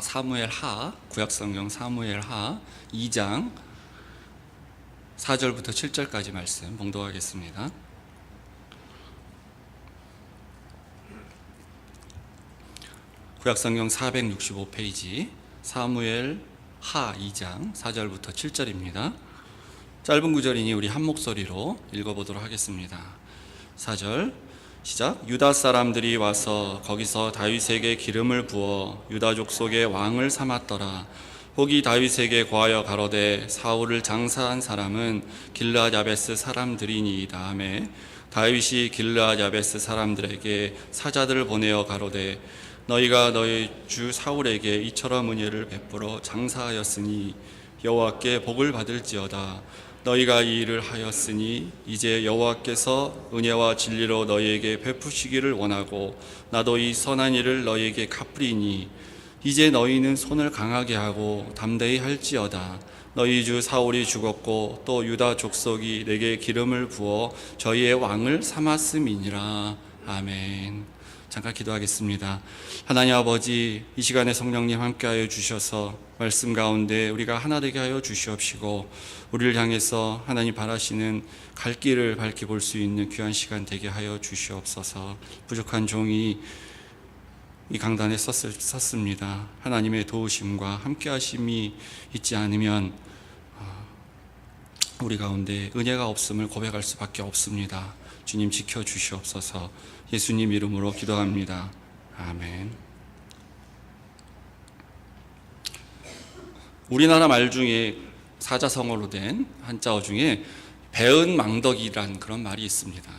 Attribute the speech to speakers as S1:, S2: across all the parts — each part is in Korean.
S1: 사무엘하 구약성경 사무엘하 2장 4절부터 7절까지 말씀 봉독하겠습니다. 구약성경 465페이지 사무엘하 2장 4절부터 7절입니다. 짧은 구절이니 우리 한 목소리로 읽어보도록 하겠습니다. 4절 시작. 유다 사람들이 와서 거기서 다윗에게 기름을 부어 유다 족속의 왕을 삼았더라. 혹이 다윗에게 고하여 가로되 사울을 장사한 사람은 길르앗 야베스 사람들이니이다 하매 다윗이 길르앗 야베스 사람들에게 사자들을 보내어 가로되 너희가 너희 주 사울에게 이처럼 은혜를 베풀어 장사하였으니 여호와께 복을 받을지어다. 너희가 이 일을 하였으니 이제 여호와께서 은혜와 진리로 너희에게 베푸시기를 원하고 나도 이 선한 일을 너희에게 갚으리니 이제 너희는 손을 강하게 하고 담대히 할지어다. 너희 주 사울이 죽었고 또 유다 족속이 내게 기름을 부어 저희의 왕을 삼았음이니라. 아멘. 잠깐 기도하겠습니다. 하나님 아버지, 이 시간에 성령님 함께하여 주셔서 말씀 가운데 우리가 하나 되게 하여 주시옵시고 우리를 향해서 하나님 바라시는 갈 길을 밝히 볼 수 있는 귀한 시간 되게 하여 주시옵소서. 부족한 종이 이 강단에 섰습니다. 하나님의 도우심과 함께하심이 있지 않으면 우리 가운데 은혜가 없음을 고백할 수밖에 없습니다. 주님 지켜주시옵소서. 예수님 이름으로 기도합니다. 아멘. 우리나라 말 중에 사자성어로 된 한자어 중에 배은망덕이란 그런 말이 있습니다.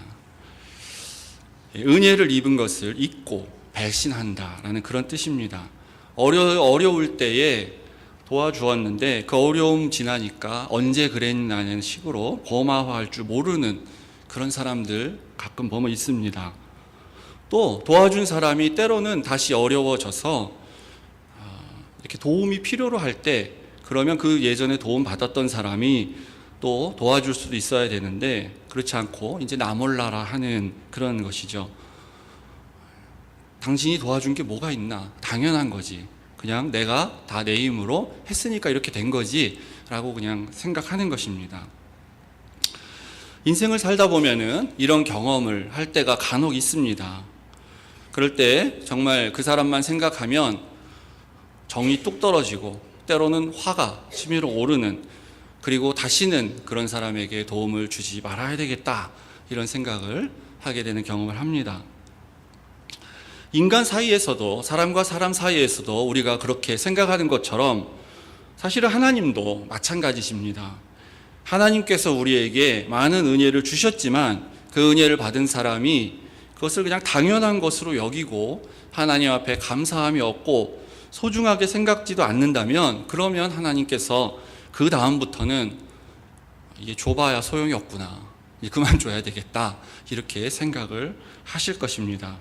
S1: 은혜를 입은 것을 잊고 배신한다라는 그런 뜻입니다. 어려울 때에 도와주었는데 그 어려움 지나니까 언제 그랬냐는 식으로 고마워할 줄 모르는 그런 사람들 가끔 보면 있습니다. 또 도와준 사람이 때로는 다시 어려워져서 이렇게 도움이 필요로 할 때 그러면 그 예전에 도움 받았던 사람이 또 도와줄 수도 있어야 되는데 그렇지 않고 이제 나 몰라라 하는 그런 것이죠. 당신이 도와준 게 뭐가 있나? 당연한 거지. 그냥 내가 다 내 힘으로 했으니까 이렇게 된 거지 라고 그냥 생각하는 것입니다. 인생을 살다 보면은 이런 경험을 할 때가 간혹 있습니다. 그럴 때 정말 그 사람만 생각하면 정이 뚝 떨어지고 때로는 화가 치밀어 오르는, 그리고 다시는 그런 사람에게 도움을 주지 말아야 되겠다 이런 생각을 하게 되는 경험을 합니다. 인간 사이에서도, 사람과 사람 사이에서도 우리가 그렇게 생각하는 것처럼 사실은 하나님도 마찬가지십니다. 하나님께서 우리에게 많은 은혜를 주셨지만 그 은혜를 받은 사람이 그것을 그냥 당연한 것으로 여기고 하나님 앞에 감사함이 없고 소중하게 생각지도 않는다면, 그러면 하나님께서 그 다음부터는 이게 줘봐야 소용이 없구나, 이제 그만 줘야 되겠다 이렇게 생각을 하실 것입니다.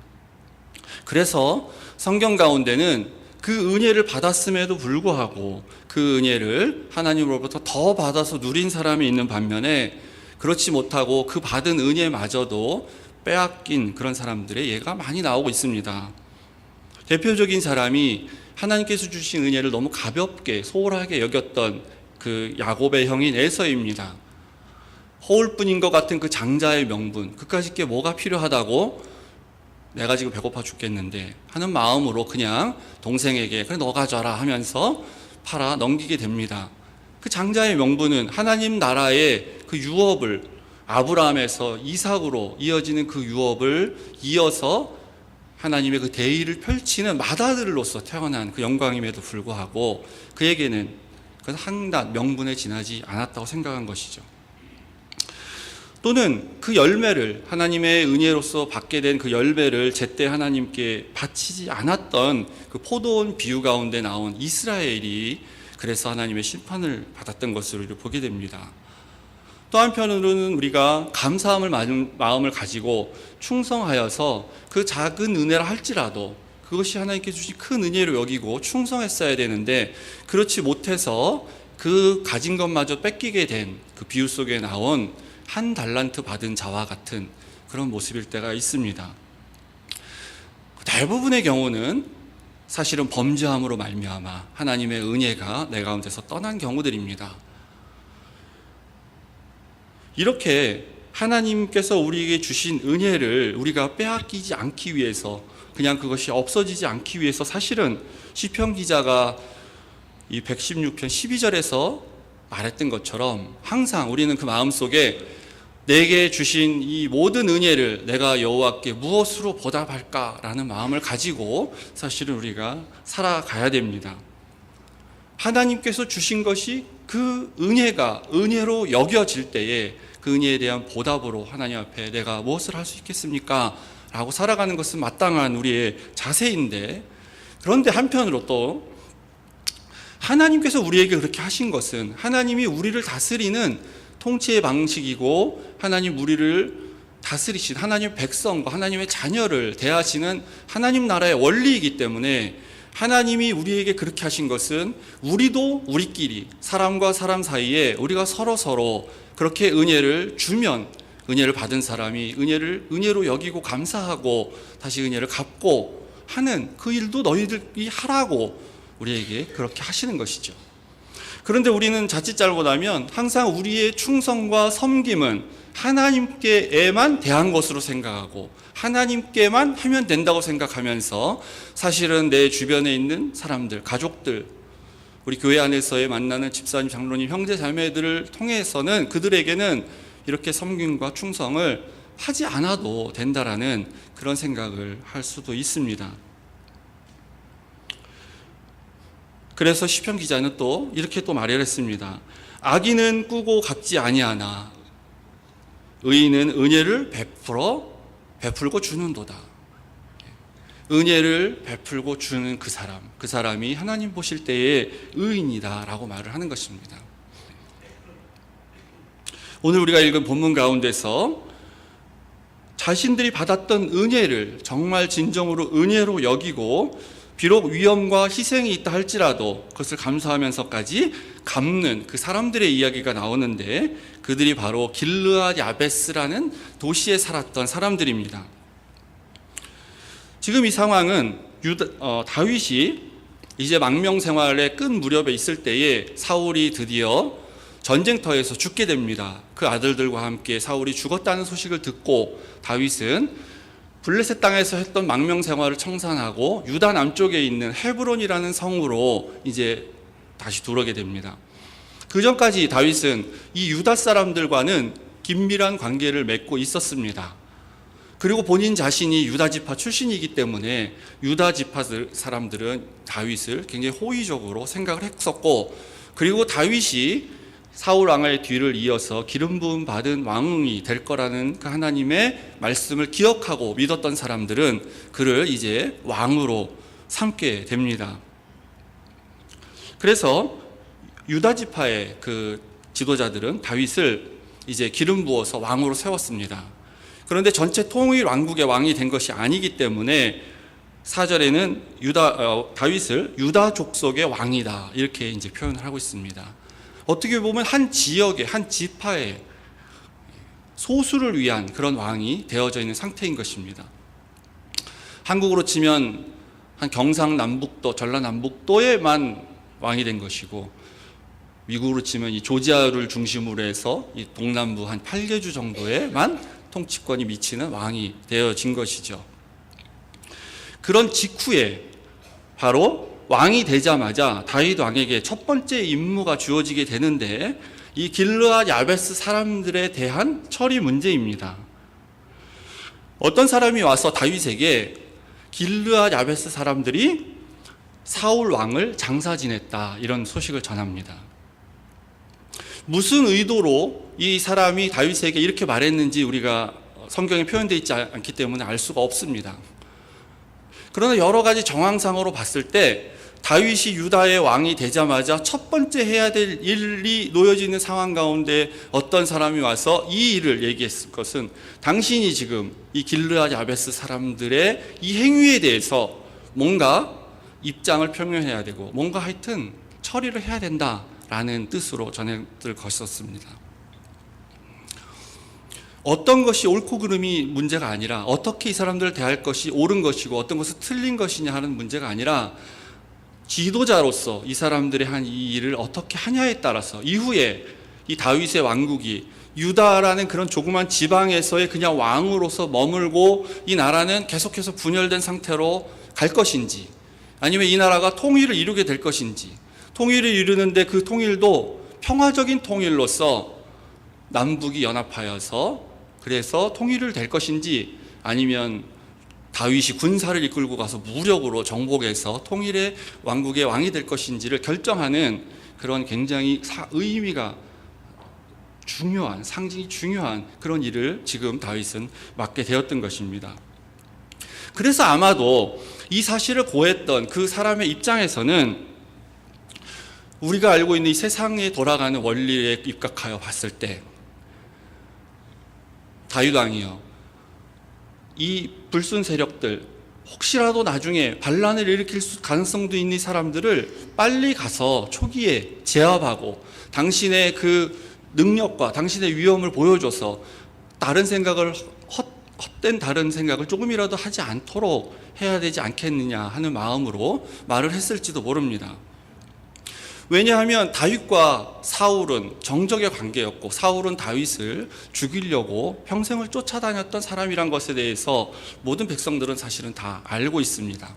S1: 그래서 성경 가운데는 그 은혜를 받았음에도 불구하고 그 은혜를 하나님으로부터 더 받아서 누린 사람이 있는 반면에 그렇지 못하고 그 받은 은혜마저도 빼앗긴 그런 사람들의 예가 많이 나오고 있습니다. 대표적인 사람이 하나님께서 주신 은혜를 너무 가볍게 소홀하게 여겼던 그 야곱의 형인 에서입니다. 허울뿐인 것 같은 그 장자의 명분, 그까짓 게 뭐가 필요하다고 내가 지금 배고파 죽겠는데 하는 마음으로 그냥 동생에게 그래 너 가져라 하면서 팔아 넘기게 됩니다. 그 장자의 명분은 하나님 나라의 그 유업을, 아브라함에서 이삭으로 이어지는 그 유업을 이어서 하나님의 그 대의를 펼치는 맏아들로서 태어난 그 영광임에도 불구하고 그에게는 그 한낱 명분에 지나지 않았다고 생각한 것이죠. 또는 그 열매를, 하나님의 은혜로서 받게 된 그 열매를 제때 하나님께 바치지 않았던 그 포도원 비유 가운데 나온 이스라엘이 그래서 하나님의 심판을 받았던 것으로 보게 됩니다. 또 한편으로는 우리가 감사함을 마음을 가지고 충성하여서 그 작은 은혜라 할지라도 그것이 하나님께 주신 큰 은혜로 여기고 충성했어야 되는데 그렇지 못해서 그 가진 것마저 뺏기게 된 그 비유 속에 나온 한 달란트 받은 자와 같은 그런 모습일 때가 있습니다. 대부분의 경우는 사실은 범죄함으로 말미암아 하나님의 은혜가 내 가운데서 떠난 경우들입니다. 이렇게 하나님께서 우리에게 주신 은혜를 우리가 빼앗기지 않기 위해서, 그냥 그것이 없어지지 않기 위해서 사실은 시편 기자가 이 116편 12절에서 말했던 것처럼 항상 우리는 그 마음속에 내게 주신 이 모든 은혜를 내가 여호와께 무엇으로 보답할까라는 마음을 가지고 사실은 우리가 살아가야 됩니다. 하나님께서 주신 것이 그 은혜가 은혜로 여겨질 때에 그 은혜에 대한 보답으로 하나님 앞에 내가 무엇을 할 수 있겠습니까? 라고 살아가는 것은 마땅한 우리의 자세인데, 그런데 한편으로 또 하나님께서 우리에게 그렇게 하신 것은 하나님이 우리를 다스리는 통치의 방식이고, 하나님 우리를 다스리신 하나님의 백성과 하나님의 자녀를 대하시는 하나님 나라의 원리이기 때문에, 하나님이 우리에게 그렇게 하신 것은 우리도 우리끼리 사람과 사람 사이에 우리가 서로 그렇게 은혜를 주면 은혜를 받은 사람이 은혜를 은혜로 여기고 감사하고 다시 은혜를 갚고 하는 그 일도 너희들이 하라고 우리에게 그렇게 하시는 것이죠. 그런데 우리는 자칫 잘못하면 항상 우리의 충성과 섬김은 하나님께만 대한 것으로 생각하고 하나님께만 하면 된다고 생각하면서 사실은 내 주변에 있는 사람들, 가족들, 우리 교회 안에서의 만나는 집사님, 장로님, 형제, 자매들을 통해서는 그들에게는 이렇게 섬김과 충성을 하지 않아도 된다라는 그런 생각을 할 수도 있습니다. 그래서 시편 기자는 또 이렇게 또 말을 했습니다. 악인은 꾸고 갚지 아니하나 의인은 은혜를 베풀고 주는도다. 은혜를 베풀고 주는 그 사람이 하나님 보실 때의 의인이다 라고 말을 하는 것입니다. 오늘 우리가 읽은 본문 가운데서 자신들이 받았던 은혜를 정말 진정으로 은혜로 여기고 비록 위험과 희생이 있다 할지라도 그것을 감수하면서까지 갚는 그 사람들의 이야기가 나오는데, 그들이 바로 길르앗 야베스라는 도시에 살았던 사람들입니다. 지금 이 상황은 다윗이 이제 망명 생활에 끝 무렵에 있을 때에 사울이 드디어 전쟁터에서 죽게 됩니다. 그 아들들과 함께 사울이 죽었다는 소식을 듣고 다윗은 블레셋 땅에서 했던 망명 생활을 청산하고 유다 남쪽에 있는 헤브론이라는 성으로 이제 다시 들어오게 됩니다. 그 전까지 다윗은 이 유다 사람들과는 긴밀한 관계를 맺고 있었습니다. 그리고 본인 자신이 유다 지파 출신이기 때문에 유다 지파 사람들은 다윗을 굉장히 호의적으로 생각을 했었고, 그리고 다윗이 사울 왕의 뒤를 이어서 기름 부음 받은 왕이 될 거라는 그 하나님의 말씀을 기억하고 믿었던 사람들은 그를 이제 왕으로 삼게 됩니다. 그래서 유다 지파의 그 지도자들은 다윗을 이제 기름 부어서 왕으로 세웠습니다. 그런데 전체 통일 왕국의 왕이 된 것이 아니기 때문에 4절에는 다윗을 유다 족속의 왕이다 이렇게 이제 표현을 하고 있습니다. 어떻게 보면 한 지역의 한 지파의 소수를 위한 그런 왕이 되어져 있는 상태인 것입니다. 한국으로 치면 한 경상남북도, 전라남북도에만 왕이 된 것이고, 미국으로 치면 이 조지아를 중심으로 해서 이 동남부 한 8개주 정도에만 통치권이 미치는 왕이 되어진 것이죠. 그런 직후에 바로 왕이 되자마자 다윗 왕에게 첫 번째 임무가 주어지게 되는데, 이 길르앗 야베스 사람들에 대한 처리 문제입니다. 어떤 사람이 와서 다윗에게 길르앗 야베스 사람들이 사울 왕을 장사 지냈다 이런 소식을 전합니다. 무슨 의도로 이 사람이 다윗에게 이렇게 말했는지 우리가 성경에 표현되어 있지 않기 때문에 알 수가 없습니다. 그러나 여러 가지 정황상으로 봤을 때 다윗이 유다의 왕이 되자마자 첫 번째 해야 될 일이 놓여져 있는 상황 가운데 어떤 사람이 와서 이 일을 얘기했을 것은, 당신이 지금 이 길르앗 야베스 사람들의 이 행위에 대해서 뭔가 입장을 표명해야 되고 뭔가 하여튼 처리를 해야 된다라는 뜻으로 전했을 것이었습니다. 어떤 것이 옳고 그름이 문제가 아니라 어떻게 이 사람들을 대할 것이 옳은 것이고 어떤 것은 틀린 것이냐 하는 문제가 아니라 지도자로서 이 사람들이 한 이 일을 어떻게 하냐에 따라서 이후에 이 다윗의 왕국이 유다라는 그런 조그만 지방에서의 그냥 왕으로서 머물고 이 나라는 계속해서 분열된 상태로 갈 것인지, 아니면 이 나라가 통일을 이루게 될 것인지, 통일을 이루는데 그 통일도 평화적인 통일로서 남북이 연합하여서 그래서 통일을 될 것인지, 아니면 다윗이 군사를 이끌고 가서 무력으로 정복해서 통일의 왕국의 왕이 될 것인지를 결정하는 그런 굉장히 의미가 중요한, 상징이 중요한 그런 일을 지금 다윗은 맡게 되었던 것입니다. 그래서 아마도 이 사실을 고했던 그 사람의 입장에서는 우리가 알고 있는 이 세상에 돌아가는 원리에 입각하여 봤을 때, 다윗 왕이요, 이 불순 세력들, 혹시라도 나중에 반란을 일으킬 가능성도 있는 이 사람들을 빨리 가서 초기에 제압하고 당신의 그 능력과 당신의 위엄을 보여줘서 다른 생각을, 헛된 다른 생각을 조금이라도 하지 않도록 해야 되지 않겠느냐 하는 마음으로 말을 했을지도 모릅니다. 왜냐하면 다윗과 사울은 정적의 관계였고, 사울은 다윗을 죽이려고 평생을 쫓아다녔던 사람이란 것에 대해서 모든 백성들은 사실은 다 알고 있습니다.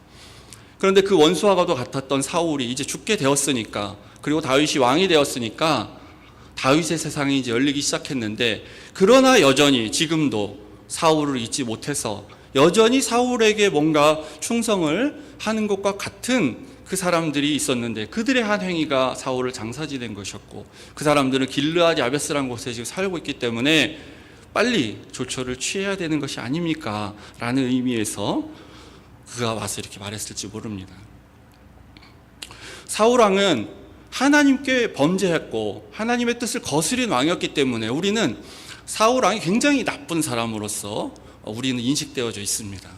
S1: 그런데 그 원수와도 같았던 사울이 이제 죽게 되었으니까, 그리고 다윗이 왕이 되었으니까 다윗의 세상이 이제 열리기 시작했는데, 그러나 여전히 지금도 사울을 잊지 못해서 여전히 사울에게 뭔가 충성을 하는 것과 같은 그 사람들이 있었는데, 그들의 한 행위가 사울을 장사지된 것이었고, 그 사람들은 길르앗 야베스라는 곳에 지금 살고 있기 때문에 빨리 조처를 취해야 되는 것이 아닙니까? 라는 의미에서 그가 와서 이렇게 말했을지 모릅니다. 사울 왕은 하나님께 범죄했고 하나님의 뜻을 거스린 왕이었기 때문에 우리는 사울 왕이 굉장히 나쁜 사람으로서 우리는 인식되어져 있습니다.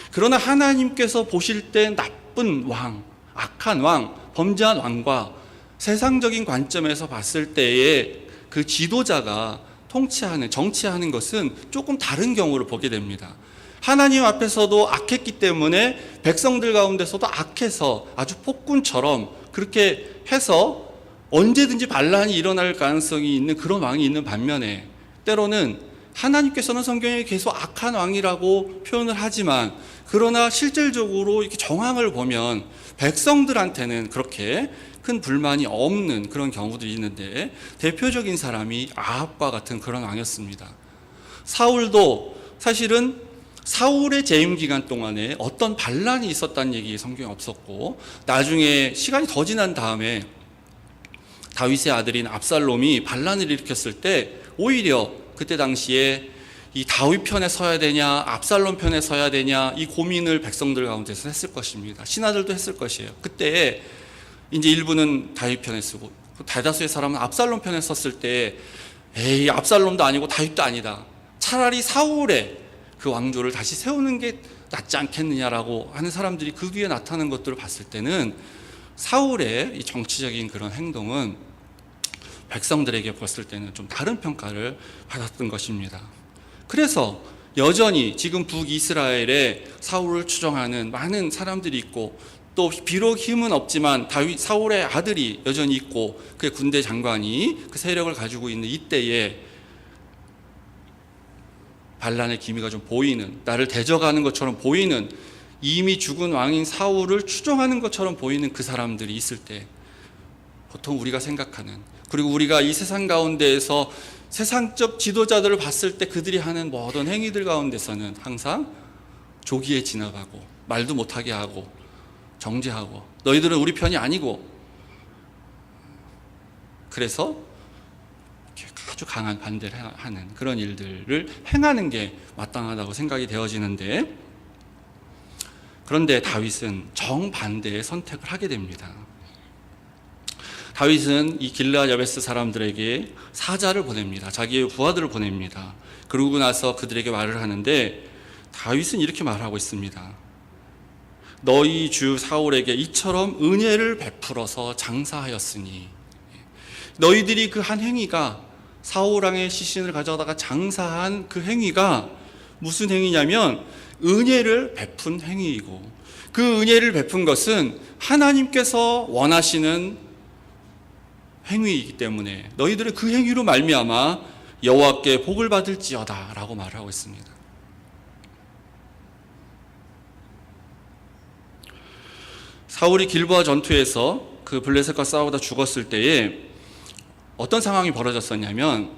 S1: 그러나 하나님께서 보실 때 나쁜 왕, 악한 왕, 범죄한 왕과 세상적인 관점에서 봤을 때의 그 지도자가 통치하는, 정치하는 것은 조금 다른 경우를 보게 됩니다. 하나님 앞에서도 악했기 때문에 백성들 가운데서도 악해서 아주 폭군처럼 그렇게 해서 언제든지 반란이 일어날 가능성이 있는 그런 왕이 있는 반면에, 때로는 하나님께서는 성경에 계속 악한 왕이라고 표현을 하지만 그러나 실질적으로 이렇게 정황을 보면 백성들한테는 그렇게 큰 불만이 없는 그런 경우들이 있는데, 대표적인 사람이 아합과 같은 그런 왕이었습니다. 사울도 사실은 사울의 재임 기간 동안에 어떤 반란이 있었다는 얘기 성경에 없었고, 나중에 시간이 더 지난 다음에 다윗의 아들인 압살롬이 반란을 일으켰을 때 오히려 그때 당시에 이 다윗 편에 서야 되냐 압살롬 편에 서야 되냐 이 고민을 백성들 가운데서 했을 것입니다. 신하들도 했을 것이에요. 그때 이제 일부는 다윗 편에 쓰고 대다수의 사람은 압살롬 편에 섰을 때, 에이 압살롬도 아니고 다윗도 아니다, 차라리 사울의 그 왕조를 다시 세우는 게 낫지 않겠느냐라고 하는 사람들이 그 뒤에 나타나는 것들을 봤을 때는 사울의 이 정치적인 그런 행동은 백성들에게 봤을 때는 좀 다른 평가를 받았던 것입니다. 그래서 여전히 지금 북이스라엘에 사울을 추종하는 많은 사람들이 있고, 또 비록 힘은 없지만 다윗 사울의 아들이 여전히 있고 그의 군대 장관이 그 세력을 가지고 있는 이때에 반란의 기미가 좀 보이는, 나를 대적하는 것처럼 보이는, 이미 죽은 왕인 사울을 추종하는 것처럼 보이는 그 사람들이 있을 때, 보통 우리가 생각하는, 그리고 우리가 이 세상 가운데에서 세상적 지도자들을 봤을 때 그들이 하는 모든 행위들 가운데서는 항상 조기에 진압하고 말도 못하게 하고 정죄하고 너희들은 우리 편이 아니고, 그래서 아주 강한 반대를 하는 그런 일들을 행하는 게 마땅하다고 생각이 되어지는데, 그런데 다윗은 정반대의 선택을 하게 됩니다. 다윗은 이 길르앗 야베스 사람들에게 사자를 보냅니다. 자기의 부하들을 보냅니다. 그러고 나서 그들에게 말을 하는데, 다윗은 이렇게 말하고 있습니다. 너희 주 사울에게 이처럼 은혜를 베풀어서 장사하였으니, 너희들이 그 한 행위가 사울 왕의 시신을 가져다가 장사한 그 행위가 무슨 행위냐면 은혜를 베푼 행위이고, 그 은혜를 베푼 것은 하나님께서 원하시는 행위이기 때문에 너희들은 그 행위로 말미암아 여호와께 복을 받을지어다 라고 말을 하고 있습니다. 사울이 길보아 전투에서 그 블레셋과 싸우다 죽었을 때에 어떤 상황이 벌어졌었냐면,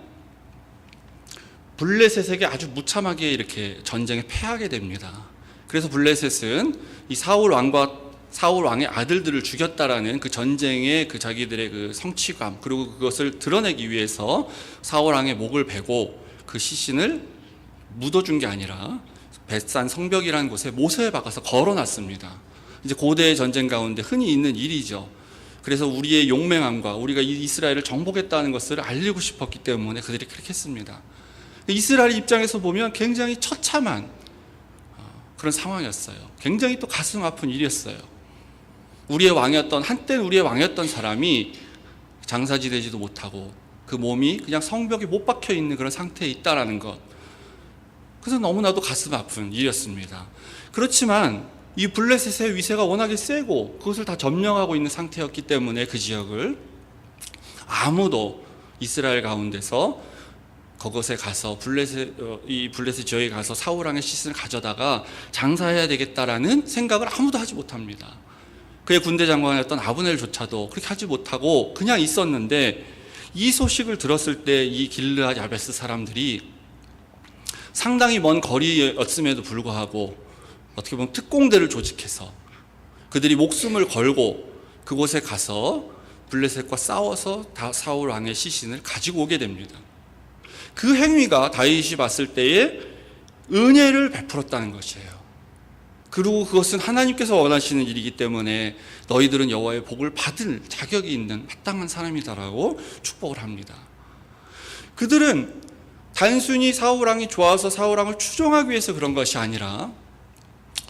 S1: 블레셋에게 아주 무참하게 이렇게 전쟁에 패하게 됩니다. 그래서 블레셋은 이 사울 왕의 아들들을 죽였다라는 그 전쟁의 그 자기들의 그 성취감, 그리고 그것을 드러내기 위해서 사울 왕의 목을 베고 그 시신을 묻어준 게 아니라 벳산 성벽이라는 곳에 모서에 박아서 걸어놨습니다. 이제 고대의 전쟁 가운데 흔히 있는 일이죠. 그래서 우리의 용맹함과 우리가 이스라엘을 정복했다는 것을 알리고 싶었기 때문에 그들이 그렇게 했습니다. 이스라엘 입장에서 보면 굉장히 처참한 그런 상황이었어요. 굉장히 또 가슴 아픈 일이었어요. 한때는 우리의 왕이었던 사람이 장사지되지도 못하고 그 몸이 그냥 성벽에 못 박혀 있는 그런 상태에 있다라는 것. 그래서 너무나도 가슴 아픈 일이었습니다. 그렇지만 이 블레셋의 위세가 워낙에 세고 그것을 다 점령하고 있는 상태였기 때문에 그 지역을 아무도 이스라엘 가운데서 그곳에 가서 블레셋 지역에 가서 사울 왕의 시신을 가져다가 장사해야 되겠다라는 생각을 아무도 하지 못합니다. 그의 군대 장관이었던 아브넬조차도 그렇게 하지 못하고 그냥 있었는데, 이 소식을 들었을 때 이 길르앗 야베스 사람들이 상당히 먼 거리였음에도 불구하고 어떻게 보면 특공대를 조직해서 그들이 목숨을 걸고 그곳에 가서 블레셋과 싸워서 사울 왕의 시신을 가지고 오게 됩니다. 그 행위가 다윗이 봤을 때에 은혜를 베풀었다는 것이에요. 그리고 그것은 하나님께서 원하시는 일이기 때문에 너희들은 여호와의 복을 받을 자격이 있는 마땅한 사람이다라고 축복을 합니다. 그들은 단순히 사울 왕이 좋아서 사울 왕을 추종하기 위해서 그런 것이 아니라,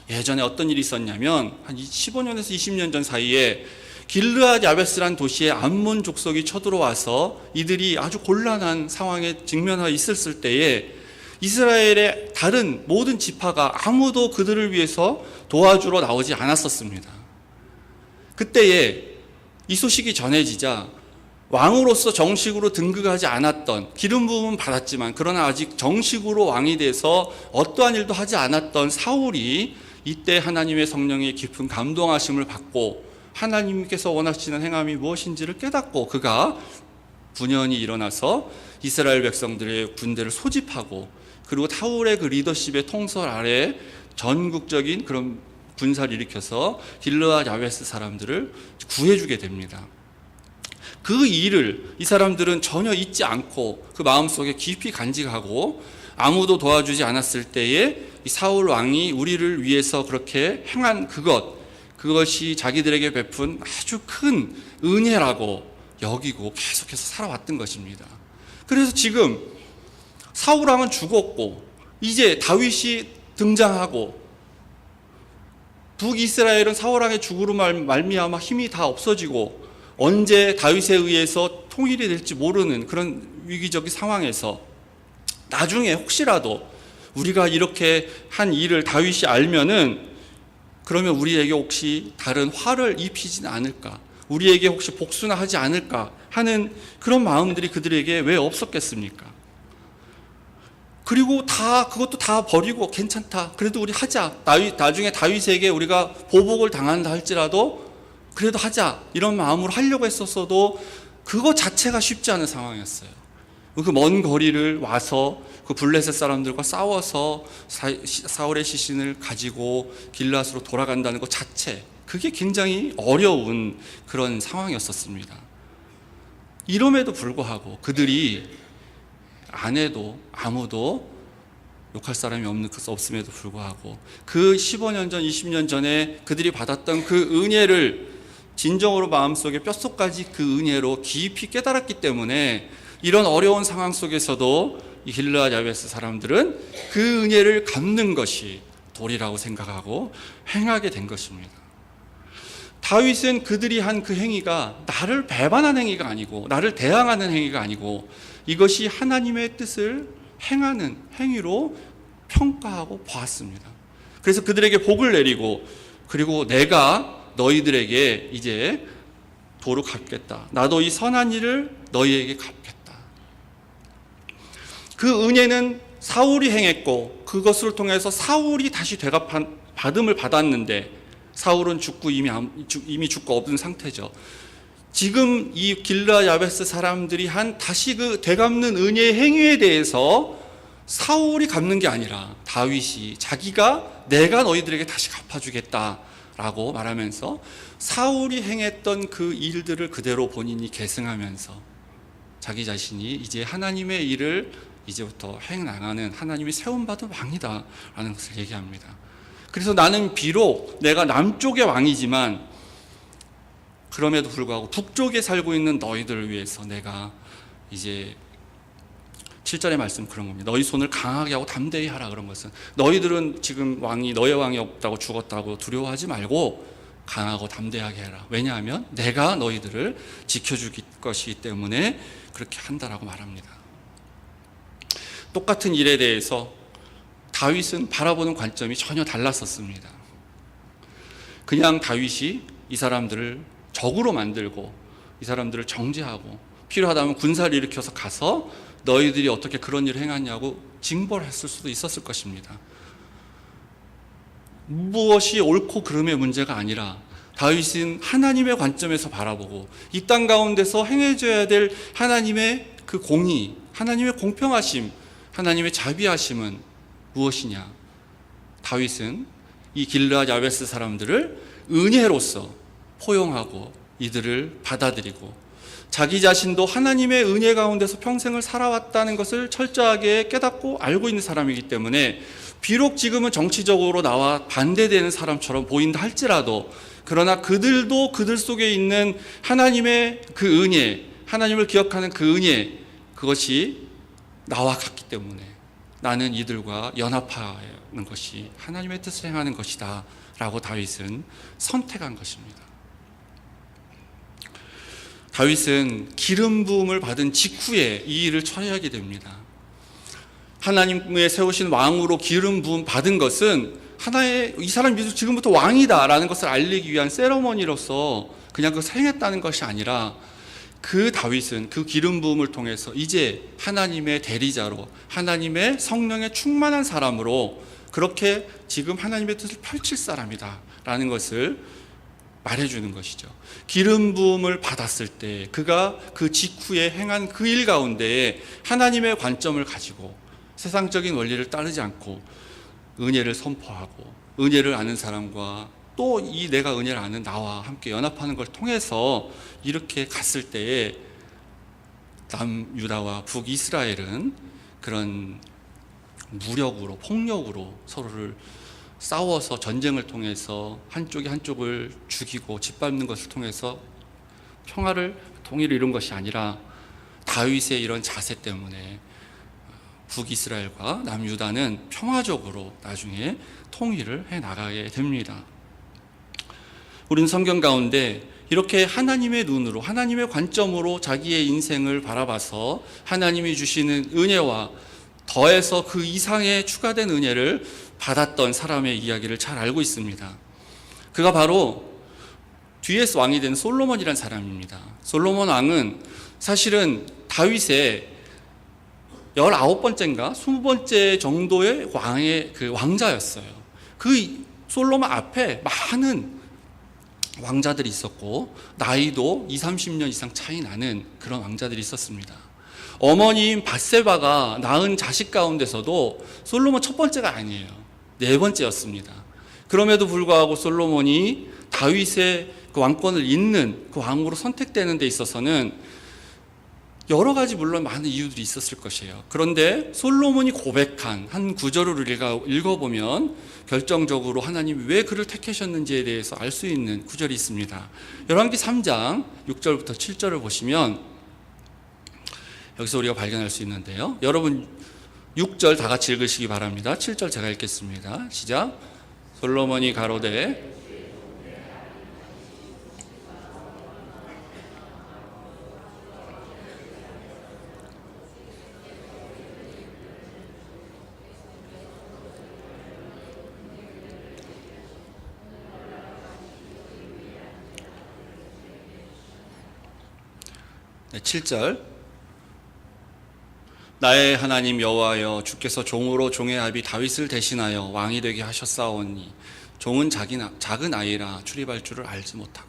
S1: 예전에 어떤 일이 있었냐면 한 15년에서 20년 전 사이에 길르앗 야베스란 도시에 암몬 족속이 쳐들어와서 이들이 아주 곤란한 상황에 직면하여 있었을 때에 이스라엘의 다른 모든 지파가 아무도 그들을 위해서 도와주러 나오지 않았었습니다. 그때에 이 소식이 전해지자 왕으로서 정식으로 등극하지 않았던, 기름 부음은 받았지만 그러나 아직 정식으로 왕이 돼서 어떠한 일도 하지 않았던 사울이 이때 하나님의 성령의 깊은 감동하심을 받고 하나님께서 원하시는 행함이 무엇인지를 깨닫고 그가 분연히 일어나서 이스라엘 백성들의 군대를 소집하고, 그리고 사울의 그 리더십의 통솔 아래 전국적인 그런 군사를 일으켜서 길르앗 야베스 사람들을 구해주게 됩니다. 그 일을 이 사람들은 전혀 잊지 않고 그 마음속에 깊이 간직하고, 아무도 도와주지 않았을 때에 이 사울 왕이 우리를 위해서 그렇게 행한 그것이 자기들에게 베푼 아주 큰 은혜라고 여기고 계속해서 살아왔던 것입니다. 그래서 지금 사울 왕은 죽었고 이제 다윗이 등장하고, 북이스라엘은 사울 왕의 죽음으로 말미암아 힘이 다 없어지고 언제 다윗에 의해서 통일이 될지 모르는 그런 위기적인 상황에서 나중에 혹시라도 우리가 이렇게 한 일을 다윗이 알면은, 그러면 우리에게 혹시 다른 화를 입히지는 않을까, 우리에게 혹시 복수나 하지 않을까 하는 그런 마음들이 그들에게 왜 없었겠습니까? 그리고 그것도 다 버리고 괜찮다, 그래도 우리 하자, 나중에 다윗에게 우리가 보복을 당한다 할지라도 그래도 하자, 이런 마음으로 하려고 했었어도 그거 자체가 쉽지 않은 상황이었어요. 그 먼 거리를 와서 그 블레셋 사람들과 싸워서 사울의 시신을 가지고 길르앗으로 돌아간다는 것 자체, 그게 굉장히 어려운 그런 상황이었었습니다. 이럼에도 불구하고 그들이 안 해도 아무도 욕할 사람이 없음에도 불구하고 그 15년 전, 20년 전에 그들이 받았던 그 은혜를 진정으로 마음속에 뼛속까지 그 은혜로 깊이 깨달았기 때문에 이런 어려운 상황 속에서도 이 길르앗 야베스 사람들은 그 은혜를 갚는 것이 도리라고 생각하고 행하게 된 것입니다. 다윗은 그들이 한 그 행위가 나를 배반한 행위가 아니고 나를 대항하는 행위가 아니고 이것이 하나님의 뜻을 행하는 행위로 평가하고 보았습니다. 그래서 그들에게 복을 내리고 그리고 내가 너희들에게 이제 도로 갚겠다. 나도 이 선한 일을 너희에게 갚겠다. 그 은혜는 사울이 행했고 그것을 통해서 사울이 다시 받음을 받았는데 사울은 이미 죽고 없는 상태죠. 지금 이 길르앗 야베스 사람들이 한 다시 그 되갚는 은혜의 행위에 대해서 사울이 갚는 게 아니라 다윗이 자기가 내가 너희들에게 다시 갚아주겠다라고 말하면서 사울이 행했던 그 일들을 그대로 본인이 계승하면서 자기 자신이 이제 하나님의 일을 이제부터 행나가는 하나님이 세움받은 왕이다라는 것을 얘기합니다. 그래서 나는 비록 내가 남쪽의 왕이지만 그럼에도 불구하고 북쪽에 살고 있는 너희들을 위해서 내가 이제 7절의 말씀 그런 겁니다. 너희 손을 강하게 하고 담대히 하라. 그런 것은 너희들은 지금 너의 왕이 없다고 죽었다고 두려워하지 말고 강하고 담대하게 해라. 왜냐하면 내가 너희들을 지켜줄 것이기 때문에 그렇게 한다라고 말합니다. 똑같은 일에 대해서 다윗은 바라보는 관점이 전혀 달랐었습니다. 그냥 다윗이 이 사람들을 적으로 만들고 이 사람들을 정죄하고 필요하다면 군사를 일으켜서 가서 너희들이 어떻게 그런 일을 행하냐고 징벌을 했을 수도 있었을 것입니다. 무엇이 옳고 그름의 문제가 아니라 다윗은 하나님의 관점에서 바라보고 이 땅 가운데서 행해져야 될 하나님의 그 공의, 하나님의 공평하심, 하나님의 자비하심은 무엇이냐? 다윗은 이 길르앗 야베스 사람들을 은혜로서 포용하고 이들을 받아들이고 자기 자신도 하나님의 은혜 가운데서 평생을 살아왔다는 것을 철저하게 깨닫고 알고 있는 사람이기 때문에 비록 지금은 정치적으로 나와 반대되는 사람처럼 보인다 할지라도 그러나 그들도 그들 속에 있는 하나님의 그 은혜, 하나님을 기억하는 그 은혜, 그것이 나와 같기 때문에 나는 이들과 연합하는 것이 하나님의 뜻을 행하는 것이다 라고 다윗은 선택한 것입니다. 다윗은 기름 부음을 받은 직후에 이 일을 처리하게 됩니다. 하나님의 세우신 왕으로 기름 부음 받은 것은 하나의 이 사람이 지금부터 왕이다라는 것을 알리기 위한 세러머니로서 그냥 그것을 행했다는 것이 아니라 그 다윗은 그 기름 부음을 통해서 이제 하나님의 대리자로 하나님의 성령에 충만한 사람으로 그렇게 지금 하나님의 뜻을 펼칠 사람이다 라는 것을 말해주는 것이죠. 기름 부음을 받았을 때 그가 그 직후에 행한 그 일 가운데에 하나님의 관점을 가지고 세상적인 원리를 따르지 않고 은혜를 선포하고 은혜를 아는 사람과 또 이 내가 은혜를 아는 나와 함께 연합하는 걸 통해서 이렇게 갔을 때에 남유다와 북이스라엘은 그런 무력으로 폭력으로 서로를 싸워서 전쟁을 통해서 한쪽이 한쪽을 죽이고 짓밟는 것을 통해서 통일을 이룬 것이 아니라 다윗의 이런 자세 때문에 북이스라엘과 남유다는 평화적으로 나중에 통일을 해나가게 됩니다. 우리는 성경 가운데 이렇게 하나님의 눈으로 하나님의 관점으로 자기의 인생을 바라봐서 하나님이 주시는 은혜와 더해서 그 이상의 추가된 은혜를 받았던 사람의 이야기를 잘 알고 있습니다. 그가 바로 뒤에서 왕이 된 솔로몬이라는 사람입니다. 솔로몬 왕은 사실은 다윗의 19번째인가 20번째 정도의 왕자였어요. 그 솔로몬 앞에 많은 왕자들이 있었고 나이도 20, 30년 이상 차이 나는 그런 왕자들이 있었습니다. 어머니인 밧세바가 낳은 자식 가운데서도 솔로몬 첫 번째가 아니에요. 네 번째였습니다. 그럼에도 불구하고 솔로몬이 다윗의 그 왕권을 잇는 그 왕으로 선택되는 데 있어서는 여러 가지 물론 많은 이유들이 있었을 것이에요. 그런데 솔로몬이 고백한 한 구절을 읽어보면 결정적으로 하나님이 왜 그를 택하셨는지에 대해서 알 수 있는 구절이 있습니다. 열왕기 3장 6절부터 7절을 보시면 여기서 우리가 발견할 수 있는데요. 여러분 6절 다 같이 읽으시기 바랍니다. 7절 제가 읽겠습니다. 시작. 솔로몬이 가로되 7절. 나의 하나님 여호와여, 주께서 종으로 종의 아비 다윗을 대신하여 왕이 되게 하셨사오니 종은 작은 아이라 출입할 줄을 알지 못하고.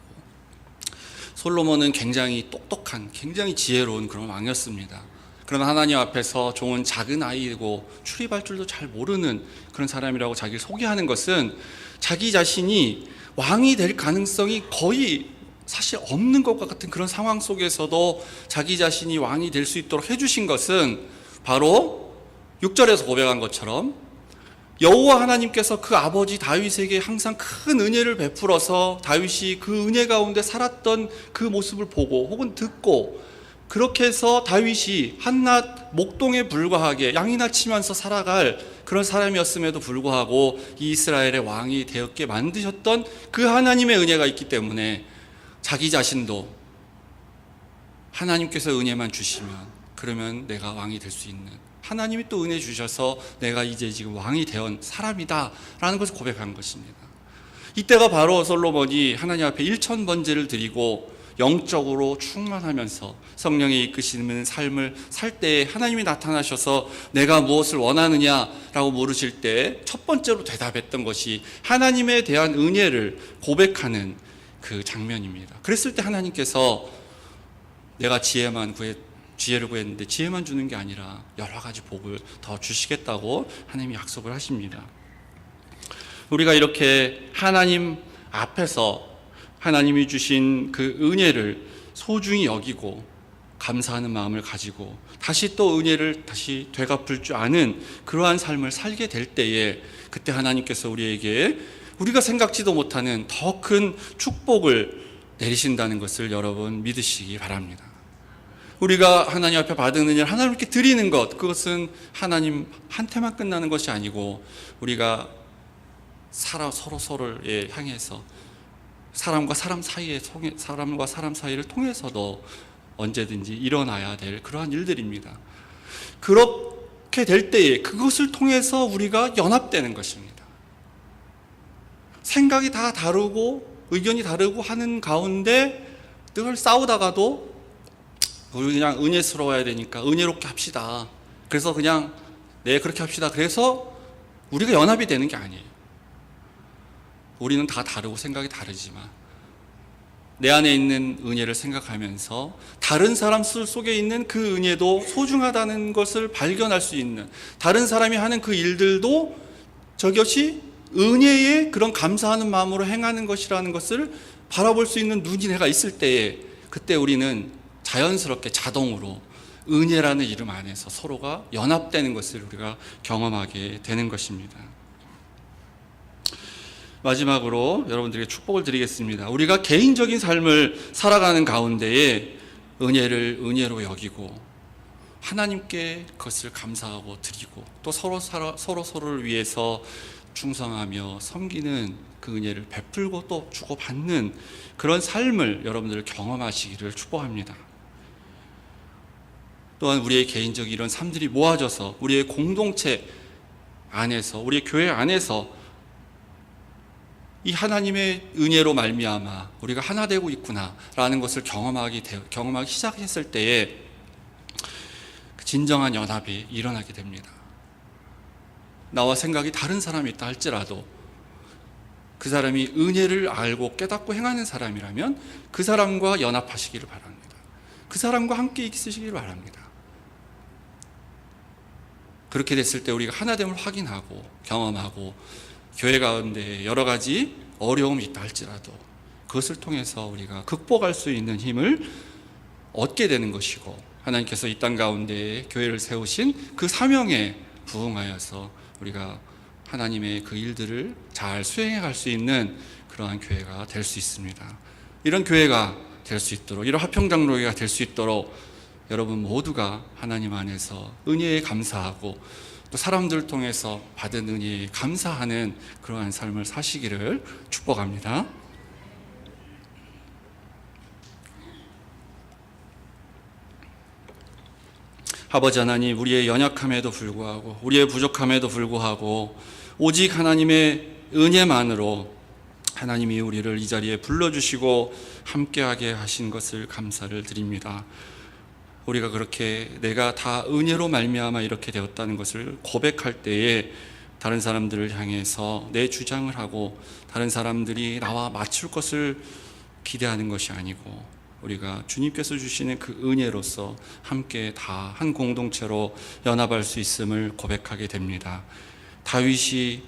S1: 솔로몬은 굉장히 똑똑한, 굉장히 지혜로운 그런 왕이었습니다. 그러나 하나님 앞에서 종은 작은 아이고 출입할 줄도 잘 모르는 그런 사람이라고 자기를 소개하는 것은 자기 자신이 왕이 될 가능성이 거의 사실 없는 것과 같은 그런 상황 속에서도 자기 자신이 왕이 될 수 있도록 해주신 것은 바로 6절에서 고백한 것처럼 여호와 하나님께서 그 아버지 다윗에게 항상 큰 은혜를 베풀어서 다윗이 그 은혜 가운데 살았던 그 모습을 보고 혹은 듣고, 그렇게 해서 다윗이 한낱 목동에 불과하게 양이나 치면서 살아갈 그런 사람이었음에도 불구하고 이 이스라엘의 왕이 되었게 만드셨던 그 하나님의 은혜가 있기 때문에 자기 자신도 하나님께서 은혜만 주시면 그러면 내가 왕이 될 수 있는, 하나님이 또 은혜 주셔서 내가 이제 지금 왕이 된 사람이다 라는 것을 고백한 것입니다. 이때가 바로 솔로몬이 하나님 앞에 1000번제를 드리고 영적으로 충만하면서 성령이 이끄시는 삶을 살 때에 하나님이 나타나셔서 내가 무엇을 원하느냐라고 물으실 때 첫 번째로 대답했던 것이 하나님에 대한 은혜를 고백하는 그 장면입니다. 그랬을 때 하나님께서 내가 지혜를 구했는데 지혜만 주는 게 아니라 여러 가지 복을 더 주시겠다고 하나님이 약속을 하십니다. 우리가 이렇게 하나님 앞에서 하나님이 주신 그 은혜를 소중히 여기고 감사하는 마음을 가지고 다시 또 은혜를 다시 되갚을 줄 아는 그러한 삶을 살게 될 때에 그때 하나님께서 우리에게 우리가 생각지도 못하는 더 큰 축복을 내리신다는 것을 여러분 믿으시기 바랍니다. 우리가 하나님 앞에 받은 은혜를 하나님께 드리는 것, 그것은 하나님한테만 끝나는 것이 아니고 우리가 서로를 향해서 사람과 사람 사이를 통해서도 언제든지 일어나야 될 그러한 일들입니다. 그렇게 될 때에 그것을 통해서 우리가 연합되는 것입니다. 생각이 다 다르고 의견이 다르고 하는 가운데 늘 싸우다가도 우리 그냥 은혜스러워야 되니까 은혜롭게 합시다. 그래서 그냥 그렇게 합시다. 그래서 우리가 연합이 되는 게 아니에요. 우리는 다 다르고 생각이 다르지만 내 안에 있는 은혜를 생각하면서 다른 사람 속에 있는 그 은혜도 소중하다는 것을 발견할 수 있는, 다른 사람이 하는 그 일들도 저것이 은혜의 그런 감사하는 마음으로 행하는 것이라는 것을 바라볼 수 있는 눈이 내가 있을 때에 그때 우리는 자연스럽게 자동으로 은혜라는 이름 안에서 서로가 연합되는 것을 우리가 경험하게 되는 것입니다. 마지막으로 여러분들에게 축복을 드리겠습니다. 우리가 개인적인 삶을 살아가는 가운데에 은혜를 은혜로 여기고 하나님께 그것을 감사하고 드리고 또 서로를 위해서 충성하며 섬기는 그 은혜를 베풀고 또 주고받는 그런 삶을 여러분들 경험하시기를 축복합니다. 또한 우리의 개인적 이런 삶들이 모아져서 우리의 공동체 안에서, 우리의 교회 안에서 이 하나님의 은혜로 말미암아 우리가 하나 되고 있구나라는 것을 경험하기 시작했을 때에 진정한 연합이 일어나게 됩니다. 나와 생각이 다른 사람이 있다 할지라도 그 사람이 은혜를 알고 깨닫고 행하는 사람이라면 그 사람과 연합하시기를 바랍니다. 그 사람과 함께 있으시기를 바랍니다. 그렇게 됐을 때 우리가 하나됨을 확인하고 경험하고 교회 가운데 여러 가지 어려움이 있다 할지라도 그것을 통해서 우리가 극복할 수 있는 힘을 얻게 되는 것이고, 하나님께서 이 땅 가운데 교회를 세우신 그 사명에 부응하여서 우리가 하나님의 그 일들을 잘 수행해 갈 수 있는 그러한 교회가 될 수 있습니다. 이런 교회가 될 수 있도록, 이런 화평장로회가 될 수 있도록 여러분 모두가 하나님 안에서 은혜에 감사하고 또 사람들을 통해서 받은 은혜에 감사하는 그러한 삶을 사시기를 축복합니다. 아버지 하나님, 우리의 연약함에도 불구하고 우리의 부족함에도 불구하고 오직 하나님의 은혜만으로 하나님이 우리를 이 자리에 불러주시고 함께하게 하신 것을 감사를 드립니다. 우리가 그렇게 내가 다 은혜로 말미암아 이렇게 되었다는 것을 고백할 때에 다른 사람들을 향해서 내 주장을 하고 다른 사람들이 나와 맞출 것을 기대하는 것이 아니고 우리가 주님께서 주시는 그 은혜로서 함께 다 한 공동체로 연합할 수 있음을 고백하게 됩니다. 다윗이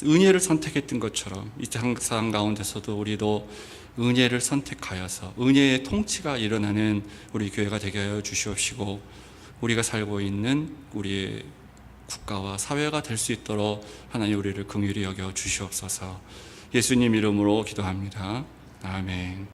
S1: 은혜를 선택했던 것처럼 이 세상 가운데서도 우리도 은혜를 선택하여서 은혜의 통치가 일어나는 우리 교회가 되게 하여 주시옵시고 우리가 살고 있는 우리의 국가와 사회가 될 수 있도록 하나님 우리를 긍휼히 여겨 주시옵소서. 예수님 이름으로 기도합니다. 아멘.